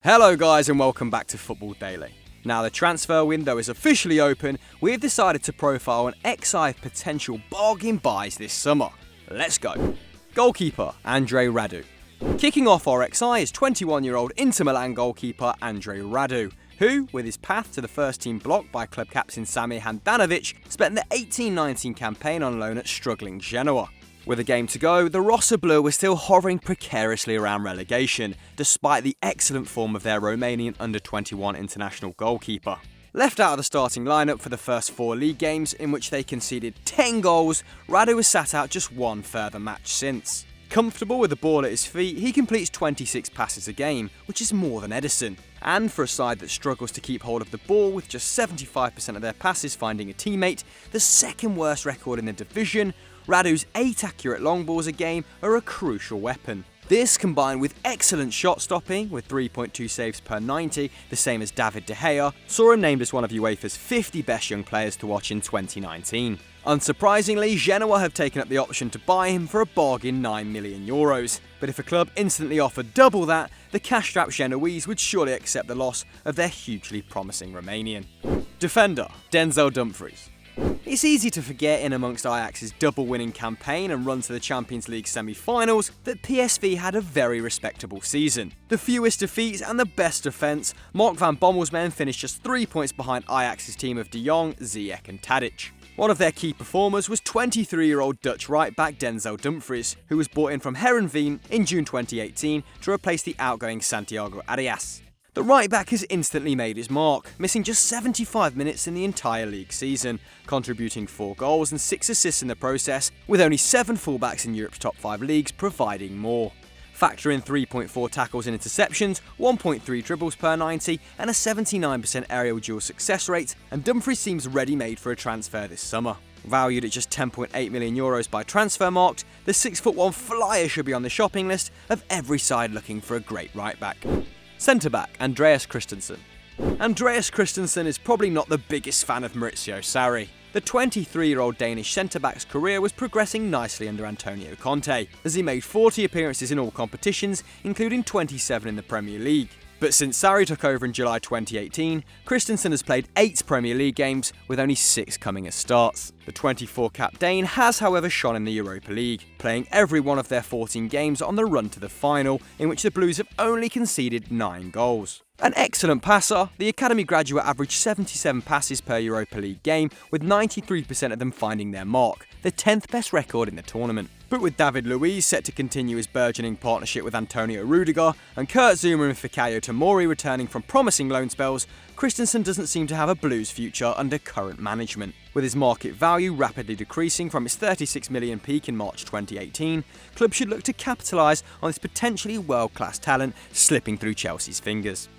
Hello guys and welcome back to Football Daily. Now the transfer window is officially open, we've decided to profile an XI of potential bargain buys this summer. Let's go. Goalkeeper Andre Radu. Kicking off our XI is 21-year-old Inter Milan goalkeeper Andre Radu, who, with his path to the first team blocked by club captain Samir Handanovic, spent the 18-19 campaign on loan at struggling Genoa. With a game to go, the Rossa Blu were still hovering precariously around relegation, despite the excellent form of their Romanian under-21 international goalkeeper. Left out of the starting lineup for the first 4 league games, in which they conceded 10 goals, Radu has sat out just one further match since. Comfortable with the ball at his feet, he completes 26 passes a game, which is more than Edison. And for a side that struggles to keep hold of the ball, with just 75% of their passes finding a teammate, the second worst record in the division, Radu's 8 accurate long balls a game are a crucial weapon. This, combined with excellent shot stopping, with 3.2 saves per 90, the same as David De Gea, saw him named as one of UEFA's 50 best young players to watch in 2019. Unsurprisingly, Genoa have taken up the option to buy him for a bargain €9 million. But if a club instantly offered double that, the cash-strapped Genoese would surely accept the loss of their hugely promising Romanian. Defender Denzel Dumfries. It's easy to forget in amongst Ajax's double-winning campaign and run to the Champions League semi-finals that PSV had a very respectable season. The fewest defeats and the best defence, Mark van Bommel's men finished just 3 points behind Ajax's team of De Jong, Ziyech and Tadic. One of their key performers was 23-year-old Dutch right-back Denzel Dumfries, who was brought in from Heerenveen in June 2018 to replace the outgoing Santiago Arias. The right-back has instantly made his mark, missing just 75 minutes in the entire league season, contributing 4 goals and 6 assists in the process, with only 7 fullbacks in Europe's top 5 leagues providing more. Factor in 3.4 tackles and interceptions, 1.3 dribbles per 90, and a 79% aerial duel success rate, and Dumfries seems ready-made for a transfer this summer. Valued at just €10.8 million by Transfermarkt, the 6'1" flyer should be on the shopping list of every side looking for a great right-back. Centre-back Andreas Christiansen. Andreas Christiansen is probably not the biggest fan of Maurizio Sarri. The 23-year-old Danish centre-back's career was progressing nicely under Antonio Conte, as he made 40 appearances in all competitions, including 27 in the Premier League. But since Sarri took over in July 2018, Christiansen has played 8 Premier League games, with only 6 coming as starts. The 24-cap Dane has, however, shone in the Europa League, playing every one of their 14 games on the run to the final, in which the Blues have only conceded 9 goals. An excellent passer, the academy graduate averaged 77 passes per Europa League game, with 93% of them finding their mark, the 10th best record in the tournament. But with David Luiz set to continue his burgeoning partnership with Antonio Rudiger, and Kurt Zouma and Fikayo Tomori returning from promising loan spells, Christiansen doesn't seem to have a Blues future under current management. With his market value rapidly decreasing from its 36 million peak in March 2018, clubs should look to capitalise on this potentially world-class talent slipping through Chelsea's fingers.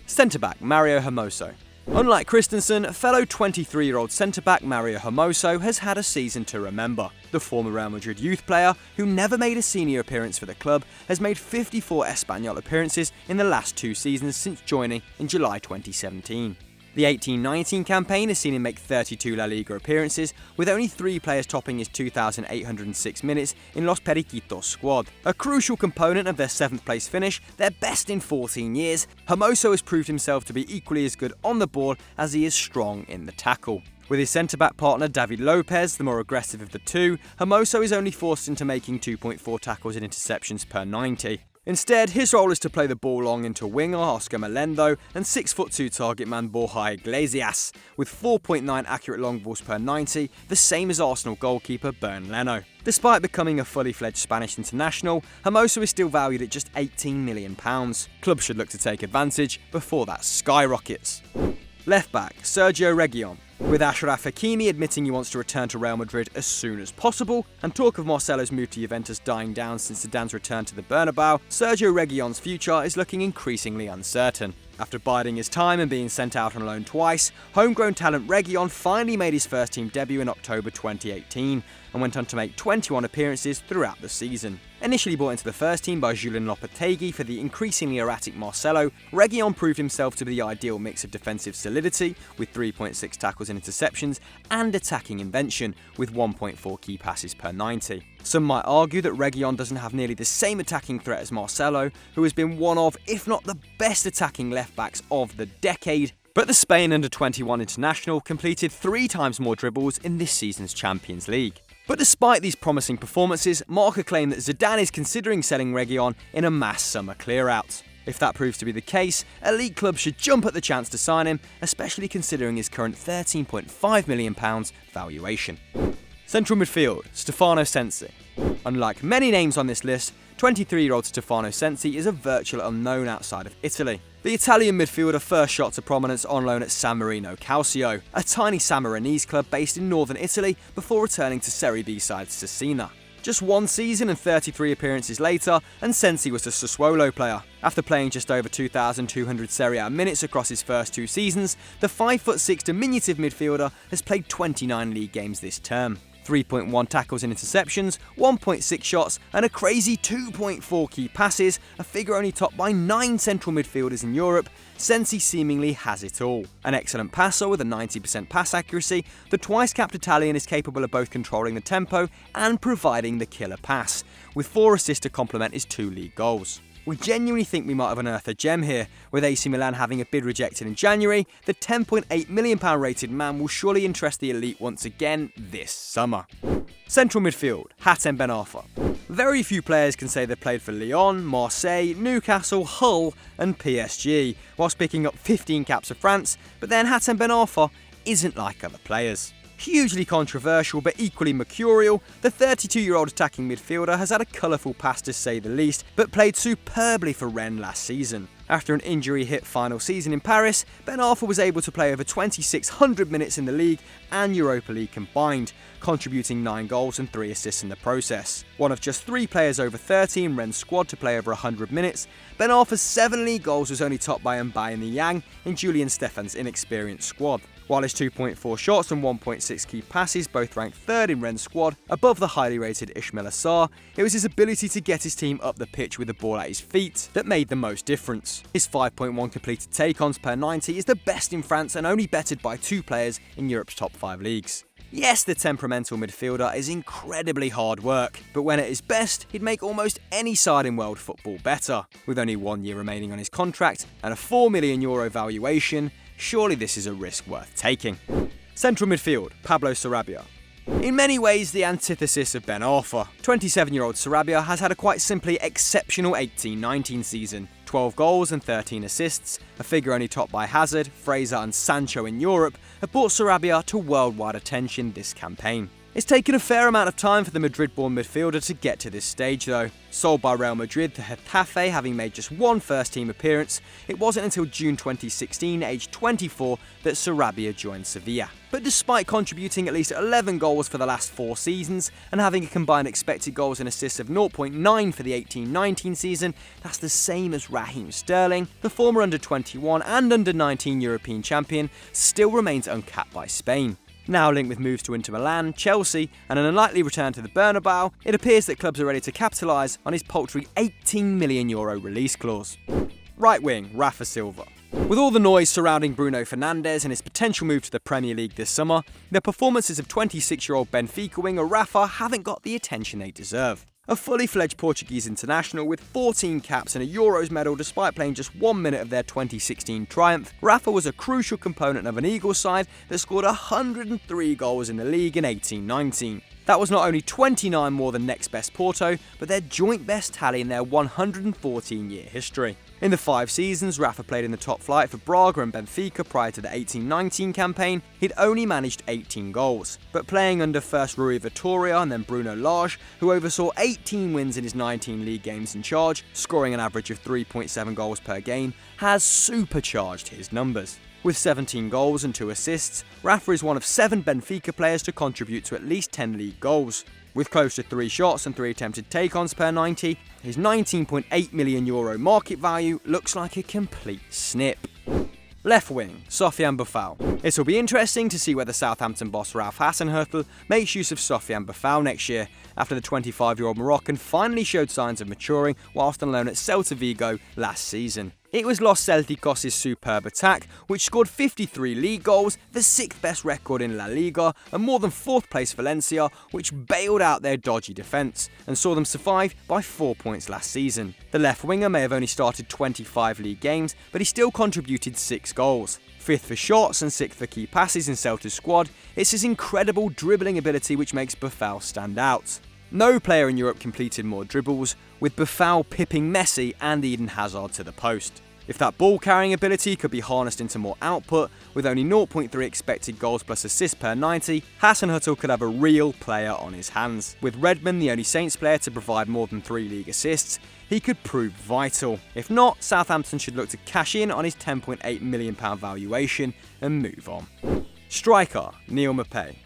Centre-back Mario Hermoso. Unlike Christiansen, fellow 23-year-old centre-back Mario Hermoso has had a season to remember. The former Real Madrid youth player, who never made a senior appearance for the club, has made 54 Espanyol appearances in the last 2 seasons since joining in July 2017. The 18-19 campaign has seen him make 32 La Liga appearances, with only 3 players topping his 2,806 minutes in Los Periquitos squad. A crucial component of their 7th place finish, their best in 14 years, Hermoso has proved himself to be equally as good on the ball as he is strong in the tackle. With his centre-back partner David Lopez, the more aggressive of the two, Hermoso is only forced into making 2.4 tackles and interceptions per 90. Instead, his role is to play the ball long into winger Oscar Melendo and 6'2" target man Borja Iglesias, with 4.9 accurate long balls per 90, the same as Arsenal goalkeeper Bernd Leno. Despite becoming a fully fledged Spanish international, Hermoso is still valued at just £18 million. Clubs should look to take advantage before that skyrockets. Left back Sergio Reguilon. With Achraf Hakimi admitting he wants to return to Real Madrid as soon as possible, and talk of Marcelo's move to Juventus dying down since Zidane's return to the Bernabeu, Sergio Reguilon's future is looking increasingly uncertain. After biding his time and being sent out on loan twice, homegrown talent Reguilon finally made his first team debut in October 2018 and went on to make 21 appearances throughout the season. Initially brought into the first team by Julian Lopetegui for the increasingly erratic Marcelo, Reguilon proved himself to be the ideal mix of defensive solidity, with 3.6 tackles and interceptions, and attacking invention, with 1.4 key passes per 90. Some might argue that Reguilón doesn't have nearly the same attacking threat as Marcelo, who has been one of, if not the best attacking left-backs of the decade, but the Spain under-21 international completed 3 times more dribbles in this season's Champions League. But despite these promising performances, Marca claim that Zidane is considering selling Reguilón in a mass summer clear-out. If that proves to be the case, elite clubs should jump at the chance to sign him, especially considering his current £13.5 million valuation. Central midfield, Stefano Sensi. Unlike many names on this list, 23-year-old Stefano Sensi is a virtual unknown outside of Italy. The Italian midfielder first shot to prominence on loan at San Marino Calcio, a tiny Sammarinese club based in northern Italy, before returning to Serie B side Cesena. Just 1 season and 33 appearances later, and Sensi was a Sassuolo player. After playing just over 2,200 Serie A minutes across his first 2 seasons, the 5'6" diminutive midfielder has played 29 league games this term. 3.1 tackles and interceptions, 1.6 shots, and a crazy 2.4 key passes, a figure only topped by 9 central midfielders in Europe. Sensi seemingly has it all. An excellent passer with a 90% pass accuracy, the twice-capped Italian is capable of both controlling the tempo and providing the killer pass, with 4 assists to complement his 2 league goals. We genuinely think we might have unearthed a gem here. With AC Milan having a bid rejected in January, the £10.8 million rated man will surely interest the elite once again this summer. Central midfield, Hatem Ben Arfa. Very few players can say they've played for Lyon, Marseille, Newcastle, Hull and PSG, whilst picking up 15 caps for France, but then Hatem Ben Arfa isn't like other players. Hugely controversial but equally mercurial, the 32-year-old attacking midfielder has had a colourful past to say the least, but played superbly for Rennes last season. After an injury-hit final season in Paris, Ben Arfa was able to play over 2,600 minutes in the league and Europa League combined, contributing 9 goals and 3 assists in the process. One of just 3 players over 30 in Rennes' squad to play over 100 minutes, Ben Arfa's 7 league goals was only topped by Mbaye Niang in Julian Stéphan's inexperienced squad. While his 2.4 shots and 1.6 key passes both ranked 3rd in Rennes' squad, above the highly rated Ismail Assar, it was his ability to get his team up the pitch with the ball at his feet that made the most difference. His 5.1 completed take-ons per 90 is the best in France and only bettered by 2 players in Europe's top 5 leagues. Yes, the temperamental midfielder is incredibly hard work, but when at his best, he'd make almost any side in world football better. With only 1 year remaining on his contract and a €4 million valuation, surely this is a risk worth taking. Central midfield, Pablo Sarabia. In many ways, the antithesis of Ben Arfa. 27-year-old Sarabia has had a quite simply exceptional 18-19 season. 12 goals and 13 assists, a figure only topped by Hazard, Fraser and Sancho in Europe, have brought Sarabia to worldwide attention this campaign. It's taken a fair amount of time for the Madrid-born midfielder to get to this stage though. Sold by Real Madrid to Getafe, having made just 1 first-team appearance, it wasn't until June 2016, aged 24, that Sarabia joined Sevilla. But despite contributing at least 11 goals for the last 4 seasons, and having a combined expected goals and assists of 0.9 for the 18-19 season, that's the same as Raheem Sterling, the former under-21 and under-19 European champion still remains uncapped by Spain. Now linked with moves to Inter Milan, Chelsea and an unlikely return to the Bernabeu, it appears that clubs are ready to capitalise on his paltry €18 million release clause. Right wing, Rafa Silva. With all the noise surrounding Bruno Fernandes and his potential move to the Premier League this summer, the performances of 26-year-old Benfica winger Rafa haven't got the attention they deserve. A fully fledged Portuguese international with 14 caps and a Euros medal despite playing just 1 minute of their 2016 triumph, Rafa was a crucial component of an Eagles side that scored 103 goals in the league in 18-19. That was not only 29 more than next best Porto, but their joint best tally in their 114-year history. In the 5 seasons Rafa played in the top flight for Braga and Benfica prior to the 18-19 campaign, he'd only managed 18 goals. But playing under first Rui Vitória and then Bruno Lage, who oversaw 18 wins in his 19 league games in charge, scoring an average of 3.7 goals per game, has supercharged his numbers. With 17 goals and 2 assists, Rafa is one of 7 Benfica players to contribute to at least 10 league goals. With close to 3 shots and 3 attempted take-ons per 90, his €19.8 million market value looks like a complete snip. Left wing, Sofiane Boufal. It will be interesting to see whether Southampton boss Ralph Hasenhüttl makes use of Sofiane Boufal next year, after the 25-year-old Moroccan finally showed signs of maturing whilst on loan at Celta Vigo last season. It was Los Celticos' superb attack, which scored 53 league goals, the 6th best record in La Liga, and more than 4th place Valencia, which bailed out their dodgy defence and saw them survive by 4 points last season. The left winger may have only started 25 league games, but he still contributed 6 goals. 5th for shots and 6th for key passes in Celta's squad, it's his incredible dribbling ability which makes Buffal stand out. No player in Europe completed more dribbles, with Buffal pipping Messi and Eden Hazard to the post. If that ball-carrying ability could be harnessed into more output, with only 0.3 expected goals plus assists per 90, Hasenhüttl could have a real player on his hands. With Redmond the only Saints player to provide more than 3 league assists, he could prove vital. If not, Southampton should look to cash in on his £10.8 million valuation and move on. Striker, Neal Maupay.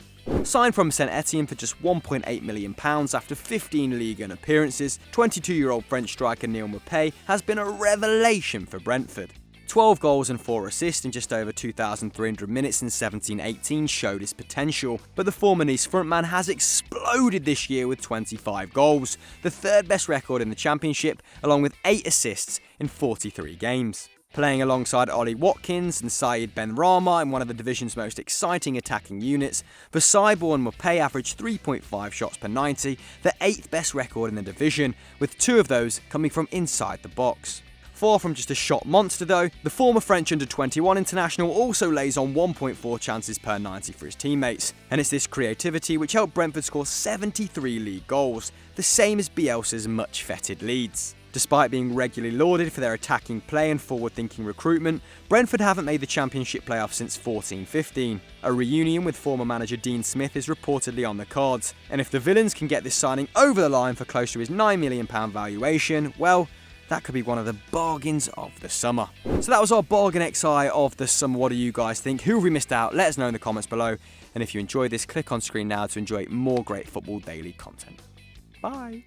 Signed from St Etienne for just £1.8 million after 15 Ligue 1 appearances, 22-year-old French striker Neal Maupay has been a revelation for Brentford. 12 goals and 4 assists in just over 2,300 minutes in 17-18 showed his potential, but the former Nice frontman has exploded this year with 25 goals, the 3rd best record in the Championship, along with 8 assists in 43 games. Playing alongside Ollie Watkins and Saïd Benrahma in one of the division's most exciting attacking units, the Cyborg and Maupay averaged 3.5 shots per 90, the 8th best record in the division, with 2 of those coming from inside the box. Far from just a shot monster though, the former French under-21 international also lays on 1.4 chances per 90 for his teammates, and it's this creativity which helped Brentford score 73 league goals, the same as Bielsa's much-feted Leeds. Despite being regularly lauded for their attacking play and forward-thinking recruitment, Brentford haven't made the Championship playoffs since 14-15. A reunion with former manager Dean Smith is reportedly on the cards, and if the Villains can get this signing over the line for close to his £9 million valuation, well, that could be one of the bargains of the summer. So that was our bargain XI of the summer. What do you guys think? Who have we missed out? Let us know in the comments below. And if you enjoyed this, click on screen now to enjoy more great Football Daily content. Bye.